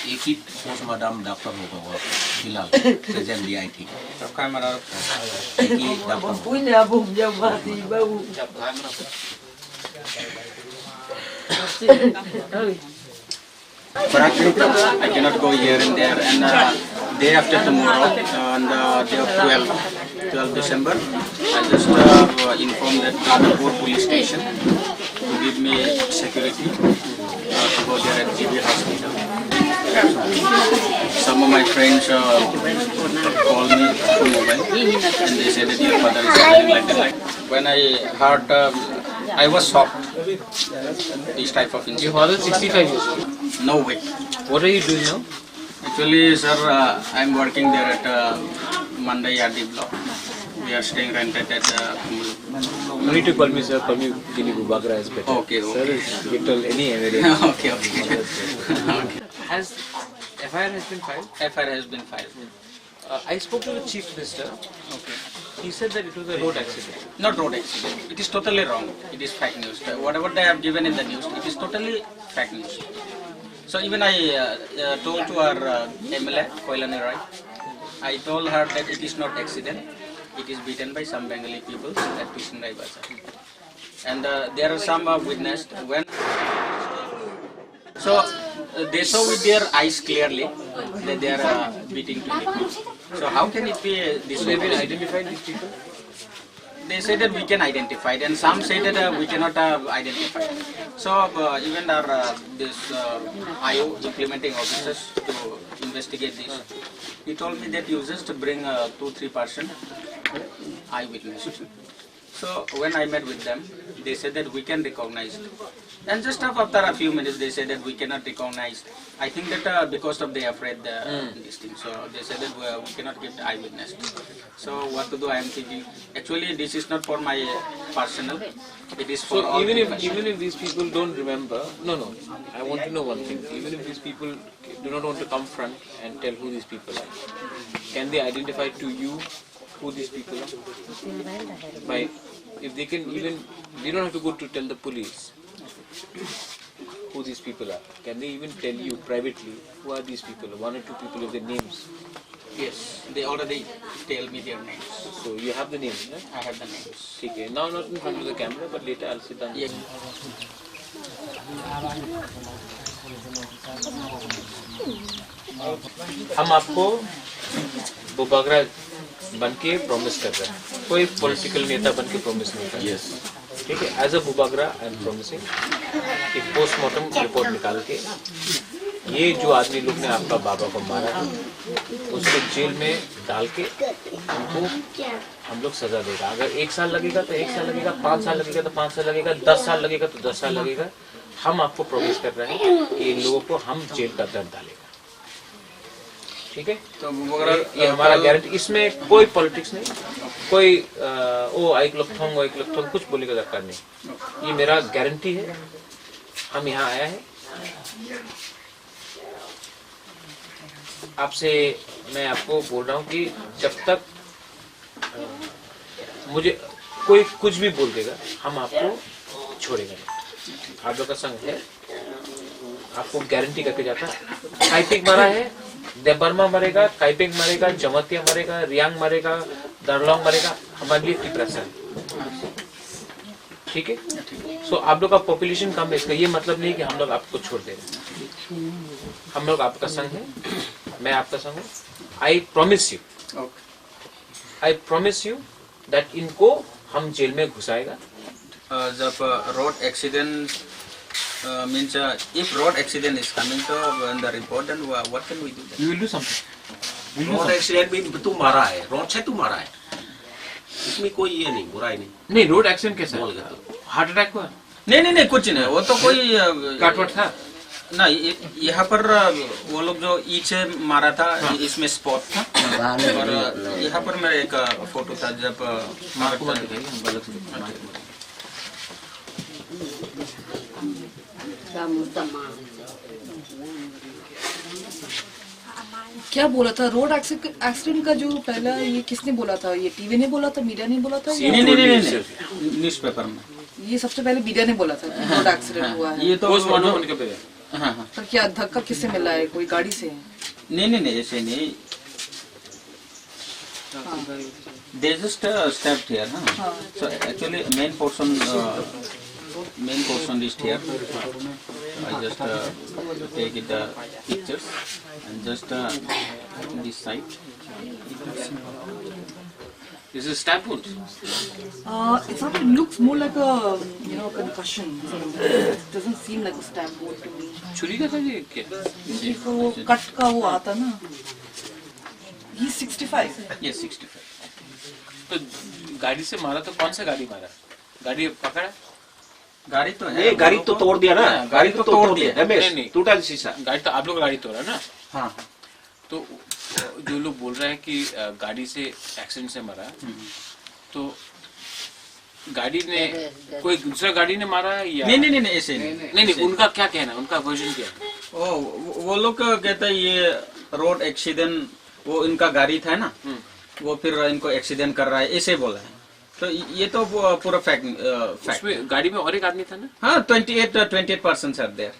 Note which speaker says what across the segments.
Speaker 1: एक ही postmortem doctor होगा वो फिलहाल प्रेजेंटली आई थिंक सबका हमारा एक ही doctor
Speaker 2: punya bung jam mati bau.
Speaker 1: But actually, I cannot go here and there. And day after tomorrow, on the day of 12 December, I just informed that Khanapur police station to give me security to go there at GB hospital. Some of my friends called me through mobile and they said that your father is something like that. When I heard, I was shocked. This type of incident.
Speaker 3: Your father is 65 years old.
Speaker 1: No way.
Speaker 3: What are you doing now?
Speaker 1: Actually, sir, I'm working there at Mandai Yadi block. We are staying rented at
Speaker 3: No need to call me sir, call me Gini Bubagra is better.
Speaker 1: Okay,
Speaker 3: Sir,
Speaker 1: okay.
Speaker 3: you tell any area.
Speaker 1: Okay, okay. Okay.
Speaker 3: Has FIR has been filed?
Speaker 1: FIR has been filed.
Speaker 3: I spoke to the Chief Minister.
Speaker 1: Okay.
Speaker 3: He said that it was a road accident.
Speaker 1: Not road accident. It is totally wrong. It is fake news. Whatever they have given in the news, it is totally fake news. So even I told to our MLA, Koilani Rai, I told her that it is not accident. It is beaten by some Bengali people at Pishinrai Bazaar. And there are some witnessed when. So they saw with their eyes clearly that they are beating to people. So how can it be this way?
Speaker 3: They will identify these people.
Speaker 1: They say that we can identify it, and some say that we cannot identify it. So even our this IO implementing officers to investigate this, he told me that you just bring 2-3% eyewitness. So when I met with them, they said that we can recognize it. And just after a few minutes, they said that we cannot recognize. I think that because of they afraid this thing. So they said that we cannot give the eyewitness. So what to do? I am thinking. Actually, this is not for my personal. It is for
Speaker 3: So
Speaker 1: all.
Speaker 3: even if these people don't remember, no, I want to know one thing. Even if these people do not want to come front and tell who these people are, can they identify to you who these people are? By if they can even, they don't have to go to tell the police who these people are. Can they even tell you privately who are these people? 1 or 2 people with their names.
Speaker 1: Yes, they already tell me their names.
Speaker 3: So you have the names, right?
Speaker 1: I have the names.
Speaker 3: Okay. Now not in front of the camera, but later I'll sit down.
Speaker 1: Yes.
Speaker 3: हम आपको बुबागरा बन के promise कर रहे हैं, कोई political नेता बन के प्रॉमिस नहीं कर रहे।
Speaker 1: Yes.
Speaker 3: ठीक है, एज अ बुबागरा आई एम प्रॉमिसिंग कि पोस्टमार्टम रिपोर्ट निकाल के ये जो आदमी लोग ने आपका बाबा को मारा है उसको जेल में डाल के उनको हम लोग सजा देगा। अगर 1 साल लगेगा तो 1 साल लगेगा, 5 साल लगेगा तो 5 साल लगेगा, 10 साल लगेगा तो 10 साल लगेगा। हम आपको प्रॉमिस कर रहे हैं कि इन लोगों को हम जेल का दर डालेगा। ठीक है,
Speaker 1: तो
Speaker 3: ये हमारा गारंटी। इसमें कोई पॉलिटिक्स नहीं, कोई एक लोग कुछ बोलने का दरकार नहीं। ये मेरा गारंटी है। हम यहाँ आया है, आपसे मैं आपको बोल रहा हूँ कि जब तक मुझे कोई कुछ भी बोल देगा हम आपको छोड़ेगा नहीं। आप लोग का संग है, आपको गारंटी करके जाता है। काइपिंग मारा है, देबर्मा मरेगा, काइपिंग मरेगा, जमतिया मरेगा, रियांग मरेगा, दरलोंग मरेगा, हमारे लिए प्रिपरेशन। ठीक है, सो आप लोग का पॉपुलेशन कम है, इसका ये मतलब नहीं कि हम लोग आपको छोड़ दे रहे। हम लोग आपका संग है, मैं आपका संग हूँ। आई प्रॉमिस यू दैट इनको हम जेल में घुसाएगा।
Speaker 1: जब road accident means if road accident is coming to in the report, then what can we do?
Speaker 3: We will do something.
Speaker 4: Road accident में तू मारा है, रोड से तू मारा है, इसमें कोई ये नहीं, बुराई नहीं।
Speaker 3: नहीं, रोड एक्सीडेंट कैसा
Speaker 4: बोल
Speaker 3: है?
Speaker 4: गया तो
Speaker 3: हार्ट अटैक हुआ?
Speaker 1: नहीं कुछ नहीं, वो तो कोई
Speaker 3: काटवट था
Speaker 1: ना। यहाँ पर वो लोग जो ईट से मारा था, इसमें स्पॉट था। और यहाँ पर मेरा एक फोटो था जब
Speaker 5: क्या बोला था? रोड एक्सीडेंट का जो पहला ये किसने बोला था? ये टीवी ने बोला था, मीडिया ने बोला था?
Speaker 1: नहीं न्यूज़पेपर में
Speaker 5: ये सबसे पहले मीडिया ने बोला था कि रोड एक्सीडेंट हुआ है।
Speaker 1: ये तो
Speaker 3: पोस्टमार्टम होने के पहले
Speaker 1: हाँ हाँ
Speaker 5: पर क्या धक्का किससे मिला है, कोई गाड़ी से है?
Speaker 1: नहीं ऐसे नहीं they just stepped here huh? So actually main portion is here. I just take it pictures and just this side.
Speaker 3: This is stab wound.
Speaker 5: It's not, it looks more like a concussion. It doesn't seem like a stab wound to me.
Speaker 3: छुरी का था ये क्या?
Speaker 5: क्योंकि वो cut का वो आता ना. He's 65.
Speaker 1: Yes, 65.
Speaker 3: तो गाड़ी से मारा तो कौन सा गाड़ी मारा? गाड़ी पकड़ा?
Speaker 1: गाड़ी तो है,
Speaker 4: ये गाड़ी तो तोड़ दिया ना,
Speaker 1: गाड़ी तो तोड़ दिया
Speaker 4: रमेश,
Speaker 3: नहीं।
Speaker 4: टूटा शीशा।
Speaker 3: गाड़ी तो आप लोग गाड़ी तोड़ा ना?
Speaker 1: हाँ
Speaker 3: तो जो लोग बोल रहे हैं कि गाड़ी से एक्सीडेंट से मरा, तो गाड़ी ने कोई दूसरा गाड़ी ने मारा या
Speaker 1: नहीं ऐसे
Speaker 3: नहीं उनका क्या कहना है, उनका वर्जन क्या है?
Speaker 1: वो लोग कहते हैं ये रोड एक्सीडेंट, वो इनका गाड़ी था ना, वो फिर इनको एक्सीडेंट कर रहा है ऐसे बोला है। तो ये तो पूरा फैक्ट
Speaker 3: उसमें गाड़ी में और एक आदमी था ना?
Speaker 1: हाँ 28% are there,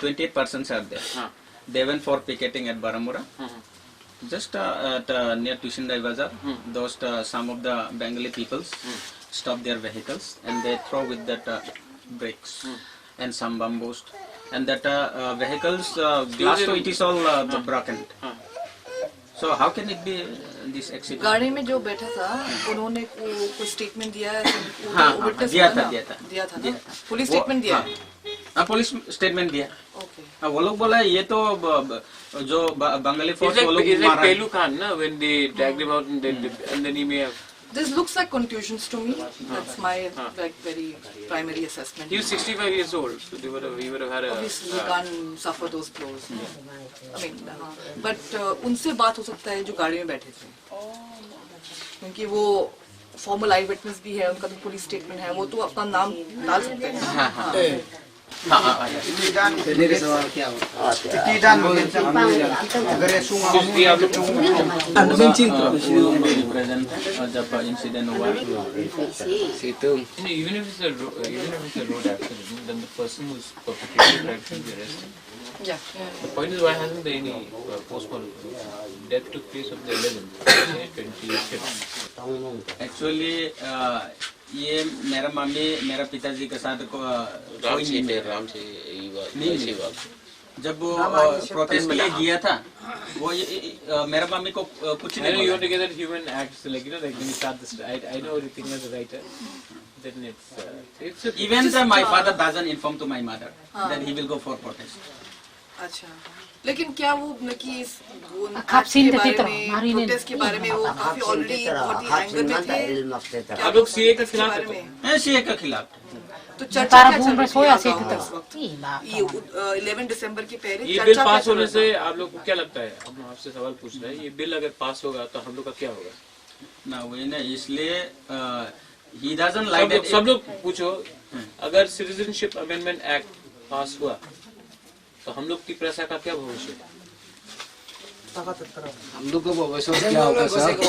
Speaker 1: 28% are there.
Speaker 3: हाँ
Speaker 1: They went for picketing at Baramura. Just at near Tusindai Bazaar, those some of the Bengali peoples stop their vehicles and they throw with that bricks and some bamboos, and that vehicles glass to it is all broken. So how can it be this accident?
Speaker 5: गाड़ी में जो बैठा था उन्होंने कोई statement दिया है?
Speaker 1: हाँ, दिया था
Speaker 5: ना? पुलिस स्टेटमेंट दिया है?
Speaker 1: हाँ पुलिस स्टेटमेंट दिया।
Speaker 5: ओके।
Speaker 1: वो लोग बोला ये तो जो बंगाली फोर्स वो लोग
Speaker 3: It's like
Speaker 1: मारा।
Speaker 3: Pelu Khan na, when they dragged him out and then he may have.
Speaker 5: This looks like contusions to me. That's my like very primary assessment.
Speaker 3: He was 65 years old, so he would have had a.
Speaker 5: Obviously, you can't suffer those blows. I mean, but उनसे बात हो सकता है जो गाड़ी में बैठे थे, क्योंकि वो फॉर्मल आई विटनेस भी है, उनका तो पुलिस स्टेटमेंट है, वो तो अपना नाम डाल सकते हैं।
Speaker 1: जब इंसिडेंट हुआ
Speaker 3: Even if it's a road accident, then the person who's perpetrated that should be arrested.
Speaker 5: Yeah.
Speaker 3: The point is, why hasn't there any postmortem? Death took place on the 11th, 25th.
Speaker 1: Actually ये मेरा mummy मेरा पिताजी के साथ कोई नहीं मिला। नहीं जब वो प्रोटेस्ट के लिए गया था वो मेरा मम्मी को कुछ
Speaker 3: I know
Speaker 1: नहीं
Speaker 3: you
Speaker 1: बोला।
Speaker 3: want to get that human acts, like like when you start this. I know everything as a writer. Then it's a,
Speaker 1: Even my father doesn't inform to my mother that he will go for protest.
Speaker 5: अच्छा, लेकिन क्या वो कि इस protest के बारे में वो काफी ऑलरेडी बहुत ही एंगर में थे?
Speaker 3: आप लोग सीए के खिलाफ
Speaker 5: बारे
Speaker 3: है?
Speaker 5: में
Speaker 1: ऐसे का खिलाफ
Speaker 5: तो चर्चा क्या चल रही है इस वक्त? ये 11 दिसंबर की पहले
Speaker 3: ये बिल पास होने से आप लोग को क्या लगता है? हम आपसे सवाल पूछ रहे हैं, ये बिल अगर पास होगा तो हम लोग का क्या होगा?
Speaker 1: ना वही ना, इसलिए he doesn't like that.
Speaker 3: सब लोग पूछो, अगर सिटीजनशिप अमेंडमेंट एक्ट पास हुआ तो हम लोग की प्रजा का क्या भविष्य?
Speaker 6: हम लोग को भविष्य क्या होगा सर?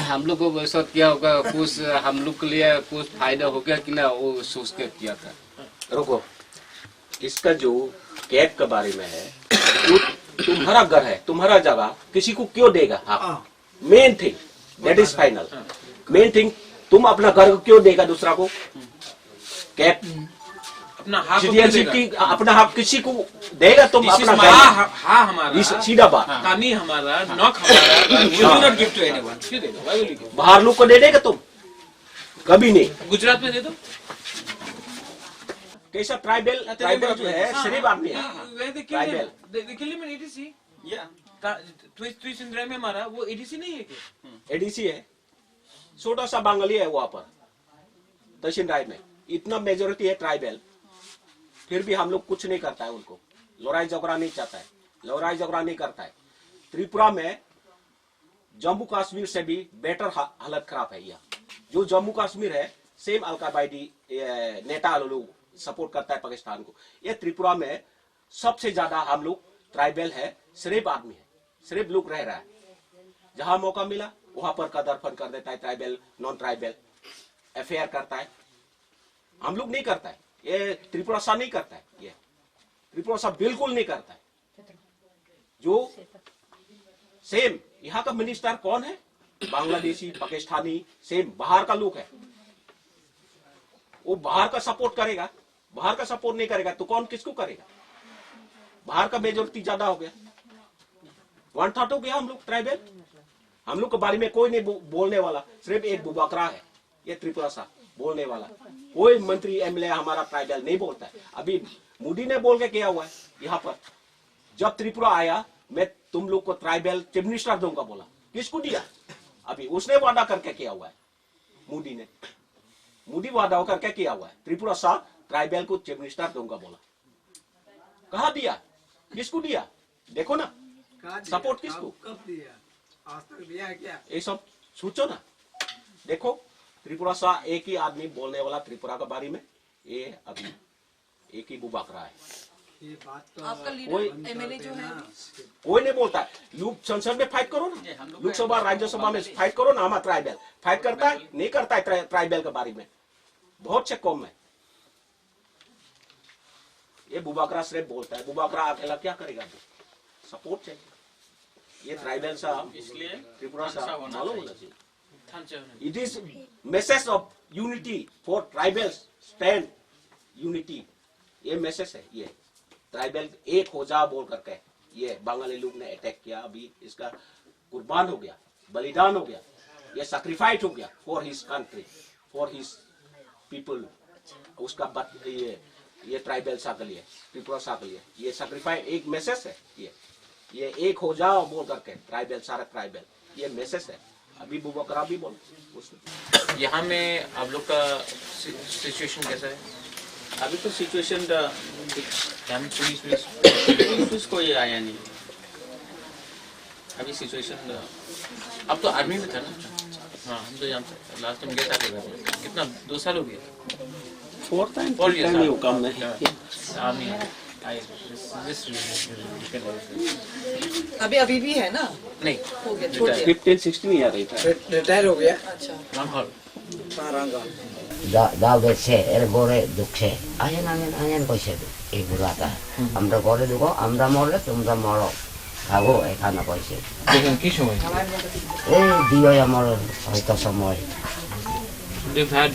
Speaker 6: हम लोग को भविष्य क्या होगा? कुछ हम लोग के लिए कुछ फायदा हो गया कि ना, वो सोच के किया था।
Speaker 4: रुको, इसका जो कैब के बारे में है, तुम्हारा घर है, तुम्हारा जगह किसी को क्यों देगा? हाँ, main thing that is final. Main thing, तुम अपना घर क्यों देगा दूसरा को? कैब
Speaker 3: अपना हक
Speaker 4: सिटीजनशिप अपना हक किसी को देगा? तुम अपना
Speaker 3: हाँ हमारा
Speaker 4: सीधा बात,
Speaker 3: कानी हमारा, नॉक हमारा,
Speaker 1: We do not give to anyone.
Speaker 3: क्यों दे दो? Why will you give?
Speaker 4: बाहर लोग को दे देगा तुम? कभी नहीं।
Speaker 3: गुजरात में दे दो।
Speaker 4: कैसा ट्राइबल जो है सिर्फ आदमी है।
Speaker 3: Where they killed him? They killed him in ADC.
Speaker 1: Yeah.
Speaker 3: Twist Indira में मारा, वो एडीसी नहीं है क्या?
Speaker 4: एडीसी है, छोटा सा बंगाली है वहां पर दक्षिण राय में, इतना मेजोरिटी है ट्राइबल, फिर भी हम लोग कुछ नहीं करता है उनको। लड़ाई झगड़ा नहीं चाहता है, लड़ाई झगड़ा नहीं करता है। त्रिपुरा में जम्मू कश्मीर से भी बेटर हालत खराब है। यहाँ जो जम्मू कश्मीर है, सेम अलकायदी नेता लोग सपोर्ट करता है पाकिस्तान को। ये त्रिपुरा में सबसे ज्यादा हम लोग ट्राइबल है, सिर्फ आदमी है, सिर्फ लोग रह रहा है। जहां मौका मिला वहां पर कदरफन कर देता है ट्राइबल, नॉन ट्राइबल अफेयर करता है। हम लोग नहीं करता है, ये त्रिपुरा सा नहीं करता है, ये त्रिपुरा सा बिल्कुल नहीं करता है। जो सेम यहाँ का मिनिस्टर कौन है, बांग्लादेशी, पाकिस्तानी, सेम बाहर का लोग है, वो बाहर का सपोर्ट करेगा, बाहर का सपोर्ट नहीं करेगा तो कौन किसको करेगा? बाहर का मेजोरिटी ज्यादा हो गया, 1/3 हो गया हम लोग ट्राइबल। हम लोग के बारे में कोई नहीं बोलने वाला, सिर्फ एक बुबाकरा है, ये त्रिपुरा सा बोलने वाला। कोई मंत्री एमएलए हमारा ट्राइबल नहीं बोलता है। अभी मोदी ने बोल के किया हुआ है यहाँ पर, जब त्रिपुरा आया मैं तुम लोग को ट्राइबल चीफ मिनिस्टर दूंगा बोला। किसको दिया? अभी उसने वादा करके किया हुआ है, मोदी ने, मोदी वादा करके किया हुआ है, त्रिपुरा सा ट्राइबल को चीफ मिनिस्टर दूंगा बोला। कहा दिया? किसको दिया? देखो ना, सपोर्ट किसको?
Speaker 2: कब दिया? आज तक दिया है क्या?
Speaker 4: ये सब सोचो ना, देखो त्रिपुरा सा एक ही आदमी बोलने वाला त्रिपुरा के बारे में, ये अभी एक ही बुबाकरा है।
Speaker 2: ये बात तो
Speaker 5: आपका
Speaker 4: कोई-
Speaker 5: लीडर एमएलए जो है
Speaker 4: कोई नहीं बोलता है। लोग संसद में फाइट करो ना, लोकसभा राज्यसभा में फाइट करो ना, हमारा ट्राइबल फाइट करता है? नहीं करता है ट्राइबल के बारे में, बहुत से कौम है। ये बुबाकरा सिर्फ बोलता है, बुबाकरा अकेला क्या करेगा? सपोर्ट चाहिए। ये ट्राइबल साहब
Speaker 1: इसलिए
Speaker 4: त्रिपुरा
Speaker 1: अच्छा
Speaker 4: साहब
Speaker 1: होना
Speaker 4: मालूम
Speaker 1: चाहिए।
Speaker 4: होना चाहिए।
Speaker 1: थांचा होना
Speaker 4: It is message of unity for tribals, stand unity, ये मैसेज है। ये ट्राइबल एक हो जा बोल करके ये बंगाली लोग ने अटैक किया, अभी इसका कुर्बान हो गया, बलिदान हो गया, ये सैक्रिफाइस हो गया for his country, for his people. उसका ये ट्राइबल सा के लिए, त्रिपुरा सा के लिए ये सैक्रिफाइस एक मैसेज है। ये एक हो जाओ बोल करके ट्राइबल, सारा ट्राइबल, ये मैसेज है। अभी बुबकरा भी बोल उसने।
Speaker 3: यहाँ में आप लोग का सिचुएशन कैसा है?
Speaker 1: अभी तो सिचुएशन
Speaker 3: यहाँ में पुलिस
Speaker 1: कोई आया नहीं अभी सिचुएशन।
Speaker 3: अब तो आर्मी में था ना? हाँ, हम तो जानते हैं, लास्ट टाइम गया था। कितना 2 साल हो गया?
Speaker 4: 4 टाइम
Speaker 3: 4 years,
Speaker 4: नहीं हुआ काम नहीं।
Speaker 3: आर्मी
Speaker 5: अभी भी है ना?
Speaker 3: नहीं,
Speaker 5: हो गया, छोड़ दिया।
Speaker 4: 15-16 ईयर रही था।
Speaker 2: रिटायर हो गया।
Speaker 5: अच्छा,
Speaker 3: रामहल।
Speaker 7: দাউদেছে এর বরে দুঃখে আয়েন আয়েন আয়েন কইছে এই বুড়াটা আমরা করে দেবো, আমরা মরলে তোমরা মরো খাবো এখানে কইছে।
Speaker 3: কি সময়?
Speaker 7: এই দিও আমার হয়তো সময়
Speaker 3: They've had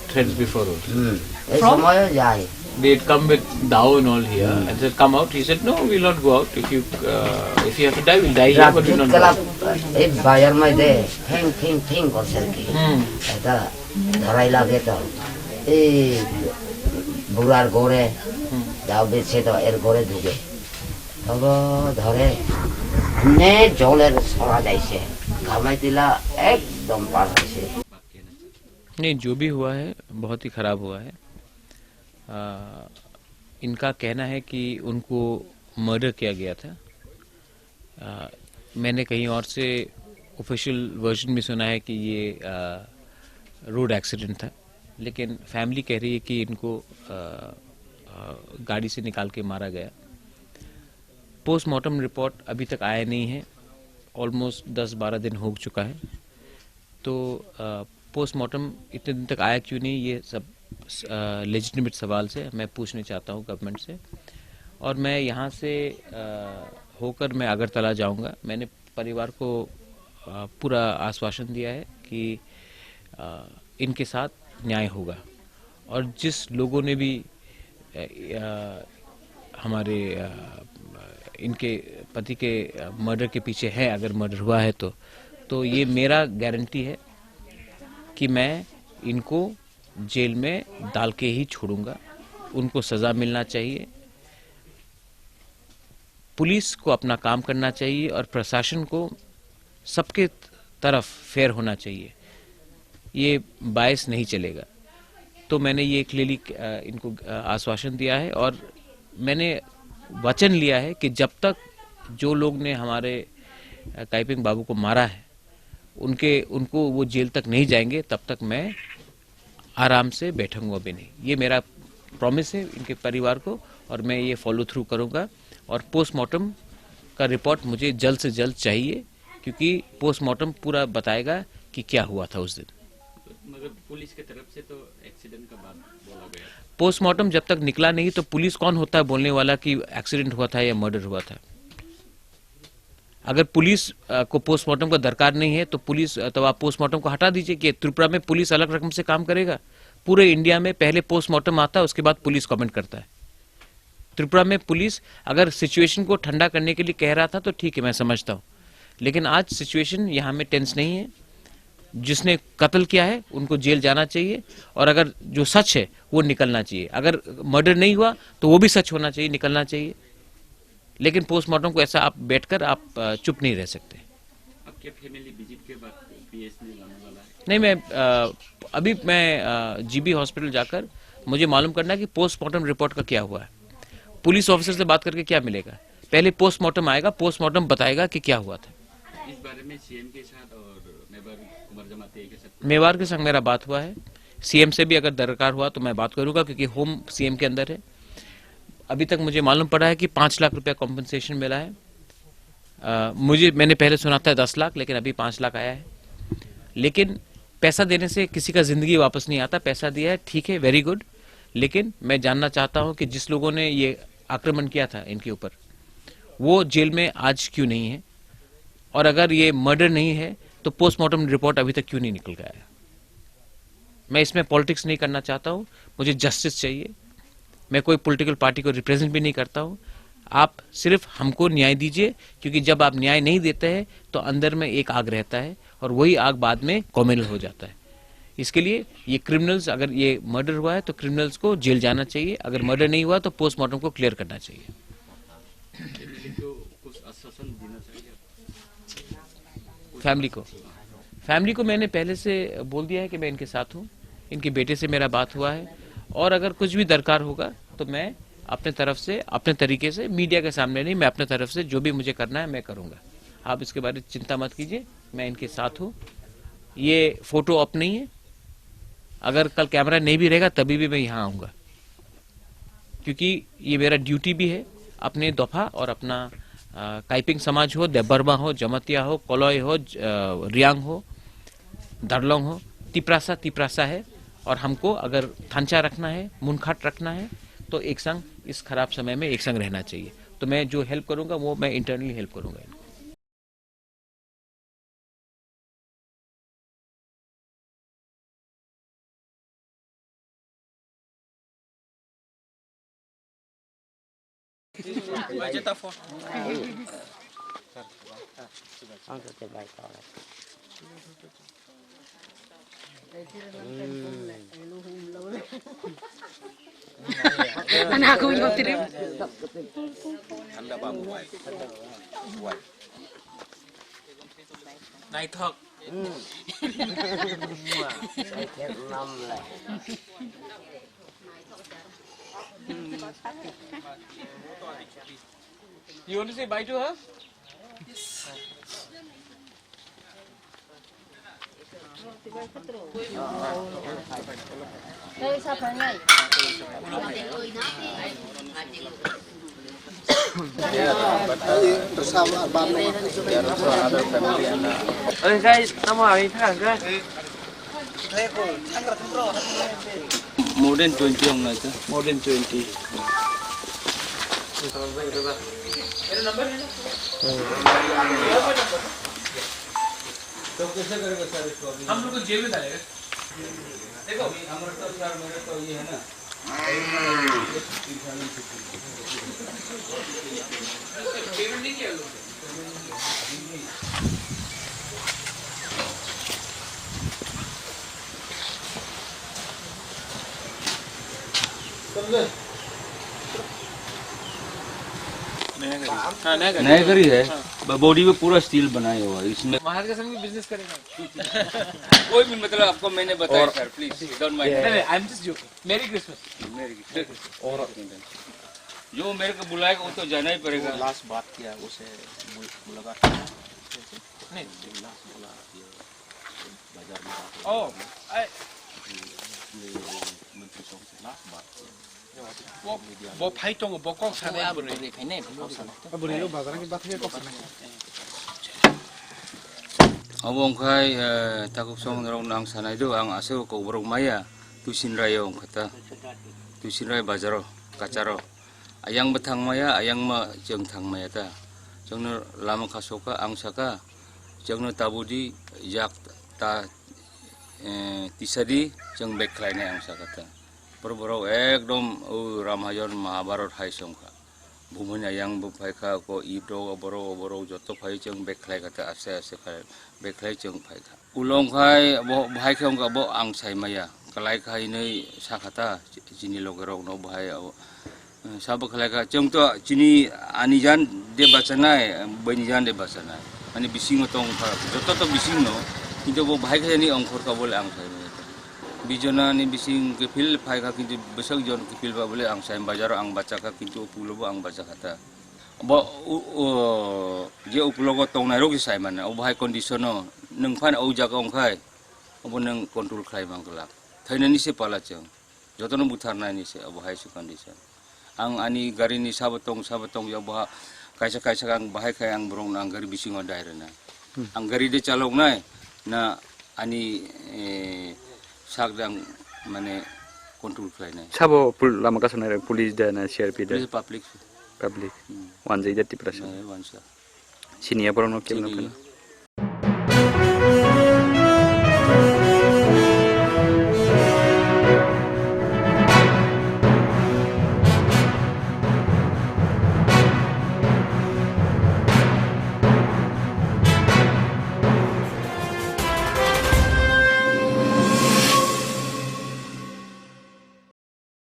Speaker 3: threats before also.
Speaker 7: এই সময়ও যায়।
Speaker 3: They'd come with Dao and all here and said, come out. He said, no, we'll not go out. If you have to die, we'll die here, but we'll not go out.
Speaker 7: এই বাজার মধ্যে ঠেং ঠেং ঠেং করছে কি এটা ধরাই লাগে তো এই বুড়ার গোড়ে দাউদেছে তো এর গোড়ে ঢুকে তবে ধরে নে জলের ছড়া যাইছে ঘামাই দিলা একদম পার হয়েছে।
Speaker 3: नहीं, जो भी हुआ है बहुत ही खराब हुआ है। इनका कहना है कि उनको मर्डर किया गया था। मैंने कहीं और से ऑफिशियल वर्जन में सुना है कि ये रोड एक्सीडेंट था, लेकिन फैमिली कह रही है कि इनको गाड़ी से निकाल के मारा गया। पोस्टमार्टम रिपोर्ट अभी तक आया नहीं है, ऑलमोस्ट 10-12 दिन हो चुका है। तो पोस्टमार्टम इतने दिन तक आया क्यों नहीं, ये सब लेजिटिमेट सवाल से मैं पूछना चाहता हूँ गवर्नमेंट से। और मैं यहाँ से होकर मैं अगरतला जाऊँगा। मैंने परिवार को पूरा आश्वासन दिया है कि इनके साथ न्याय होगा। और जिस लोगों ने भी हमारे इनके पति के मर्डर के पीछे है, अगर मर्डर हुआ है तो ये मेरा गारंटी है कि मैं इनको जेल में डाल के ही छोड़ूंगा। उनको सजा मिलना चाहिए, पुलिस को अपना काम करना चाहिए और प्रशासन को सबके तरफ फेयर होना चाहिए। ये बायस नहीं चलेगा। तो मैंने ये क्लियरली इनको आश्वासन दिया है और मैंने वचन लिया है कि जब तक जो लोग ने हमारे काइपिंग बाबू को मारा है उनको वो जेल तक नहीं जाएंगे, तब तक मैं आराम से बैठूंगा भी नहीं। ये मेरा प्रॉमिस है इनके परिवार को और मैं ये फॉलो थ्रू करूंगा। और पोस्टमार्टम का रिपोर्ट मुझे जल्द से जल्द चाहिए, क्योंकि पोस्टमार्टम पूरा बताएगा कि क्या हुआ था उस दिन।
Speaker 8: मगर पुलिस की तरफ से तो एक्सीडेंट का बात बोला गया।
Speaker 3: पोस्टमार्टम जब तक निकला नहीं तो पुलिस कौन होता है बोलने वाला कि एक्सीडेंट हुआ था या मर्डर हुआ था? अगर पुलिस को पोस्टमार्टम का दरकार नहीं है तो पुलिस तो आप पोस्टमार्टम को हटा दीजिए। कि त्रिपुरा में पुलिस अलग रकम से काम करेगा? पूरे इंडिया में पहले पोस्टमार्टम आता है, उसके बाद पुलिस कमेंट करता है। त्रिपुरा में पुलिस अगर सिचुएशन को ठंडा करने के लिए कह रहा था तो ठीक है, मैं समझता हूँ, लेकिन आज सिचुएशन यहाँ में टेंस नहीं है। जिसने कत्ल किया है उनको जेल जाना चाहिए और अगर जो सच है वो निकलना चाहिए। अगर मर्डर नहीं हुआ तो वो भी सच होना चाहिए, निकलना चाहिए। लेकिन पोस्टमार्टम को ऐसा आप बैठकर आप चुप नहीं रह सकते।
Speaker 8: अब क्या फैमिली विजिट के बाद पीएस में लाने वाला है?
Speaker 3: नहीं, अभी मैं जीबी हॉस्पिटल जाकर मुझे मालूम करना है कि पोस्टमार्टम रिपोर्ट का क्या हुआ है। पुलिस ऑफिसर से बात करके क्या मिलेगा? पहले पोस्टमार्टम आएगा, पोस्टमार्टम बताएगा कि क्या हुआ था।
Speaker 8: इस बारे में सीएम के साथ और मेवार कुमार जमाते के साथ
Speaker 3: मेवार के संग मेरा बात हुआ है। सीएम से भी अगर दरकार हुआ तो मैं बात करूंगा, क्योंकि होम सीएम के अंदर है। अभी तक मुझे मालूम पड़ा है कि 5 लाख रुपया कॉम्पनसेशन मिला है। मैंने पहले सुना था 10 लाख, लेकिन अभी 5 लाख आया है। लेकिन पैसा देने से किसी का जिंदगी वापस नहीं आता। पैसा दिया है, ठीक है, वेरी गुड, लेकिन मैं जानना चाहता हूं कि जिस लोगों ने ये आक्रमण किया था इनके ऊपर, वो जेल में आज क्यों नहीं है? और अगर ये मर्डर नहीं है तो पोस्टमार्टम रिपोर्ट अभी तक क्यों नहीं निकल गया है? मैं इसमें पॉलिटिक्स नहीं करना चाहता हूं, मुझे जस्टिस चाहिए। मैं कोई पॉलिटिकल पार्टी को रिप्रेजेंट भी नहीं करता हूं। आप सिर्फ हमको न्याय दीजिए, क्योंकि जब आप न्याय नहीं देते हैं तो अंदर में एक आग रहता है और वही आग बाद में कॉम्युनल हो जाता है। इसके लिए ये क्रिमिनल्स, अगर ये मर्डर हुआ है तो क्रिमिनल्स को जेल जाना चाहिए। अगर मर्डर नहीं हुआ तो पोस्टमार्टम को क्लियर करना चाहिए।
Speaker 8: तो कुछ आश्वासन देना चाहिए
Speaker 3: फैमिली को मैंने पहले से बोल दिया है कि मैं इनके साथ हूँ। इनके बेटे से मेरा बात हुआ है और अगर कुछ भी दरकार होगा तो मैं अपने तरफ से, अपने तरीके से, मीडिया के सामने नहीं, मैं अपने तरफ से जो भी मुझे करना है मैं करूंगा। आप इसके बारे में चिंता मत कीजिए, मैं इनके साथ हूँ। ये फोटो अप नहीं है, अगर कल कैमरा नहीं भी रहेगा तभी भी मैं यहाँ आऊंगा, क्योंकि ये मेरा ड्यूटी भी है। अपने दोफा और अपना काइपिंग समाज हो, देबर्मा हो, जमतिया हो, कोलोय हो, रियांग हो, दरलोंग हो, तिप्रासा है। और हमको अगर थांचा रखना है, मुनखाट रखना है तो एक संग इस खराब समय में एक संग रहना चाहिए। तो मैं जो हेल्प करूंगा वो मैं इंटरनली हेल्प करूंगा इनको।
Speaker 1: Này thật.
Speaker 3: You want to say bye to her?
Speaker 6: guys, tama ay guys. More than 20 ang nito. More than 20.
Speaker 3: तो कैसे करेगा सर इसको? हम लोग को जेल में डालेगा। देखो हमारे तो सर मेरे तो ये है ना, पेमेंट नहीं किया लोग।
Speaker 6: नया करी है, बॉडी में पूरा स्टील बनाया हुआ है। इसमें
Speaker 3: महाराज का संग भी बिजनेस करेगा।
Speaker 6: कोई भी मतलब आपको मैंने बताया sir, please don't mind.
Speaker 3: I am just joking. मेरी क्रिसमस।
Speaker 6: और जो मेरे को बुलाएगा वो तो जाना ही पड़ेगा।
Speaker 1: लास्ट बात किया उसे मुलाकात
Speaker 3: नहीं
Speaker 1: बोला बाजार में
Speaker 3: ओ
Speaker 1: मंत्री चौक से लास्ट बात किया।
Speaker 3: वो फाइट तो वो कौन सा है अब रे
Speaker 2: अब रे बाजार की बात किया कौन सा
Speaker 9: Abongkai takuk song rong nang sanai do ang aseo ko borong maya tusin rayo kata tusin ray bazaro kacaro ayang betang maya ayang ma jeng thang maya ta jengno lama kasoka ang saka jengno tabudi jak ta tisadi jeng backline ang saka ta boro ekdom Ramayan Mahabharat hai songka bumanya yang bupaika ko ibro boro joto phai jeng backline kata ase khai backline jeng phai ka ulong khai bo bhai khong ka bo ang sai maya kalai khai nei sakata jini logerong no bhai sab kalai ka jeng to jini anijan de bacanai banijan de bacanai ani bising tong pha joto to bising no kintu bo bhai khai ni ongkhor ka bole ang sai bijona ni bising ke fil phai ka kintu besang jon ke fil ba bole ang sai bazar ang baca ka kintu pulo bo ang baca kata bo je uplogo tong nai ro ki sai man o bhai condition no nung phan au ja ka ong khai obo nung control khai mang kelak thaina ni se pala chang jotono buthar nai ni se obo hai su condition ang ani gari ni sabatong ya bah kaisa ang bahai khai ang brong ang gari bising o daire na ang gari de chalong nai na ani sakdang mane control khai nai
Speaker 10: sabo lama kasana police da na CRP da
Speaker 9: public
Speaker 10: public 1 jai 30%
Speaker 9: wansa
Speaker 10: sini ya porno ke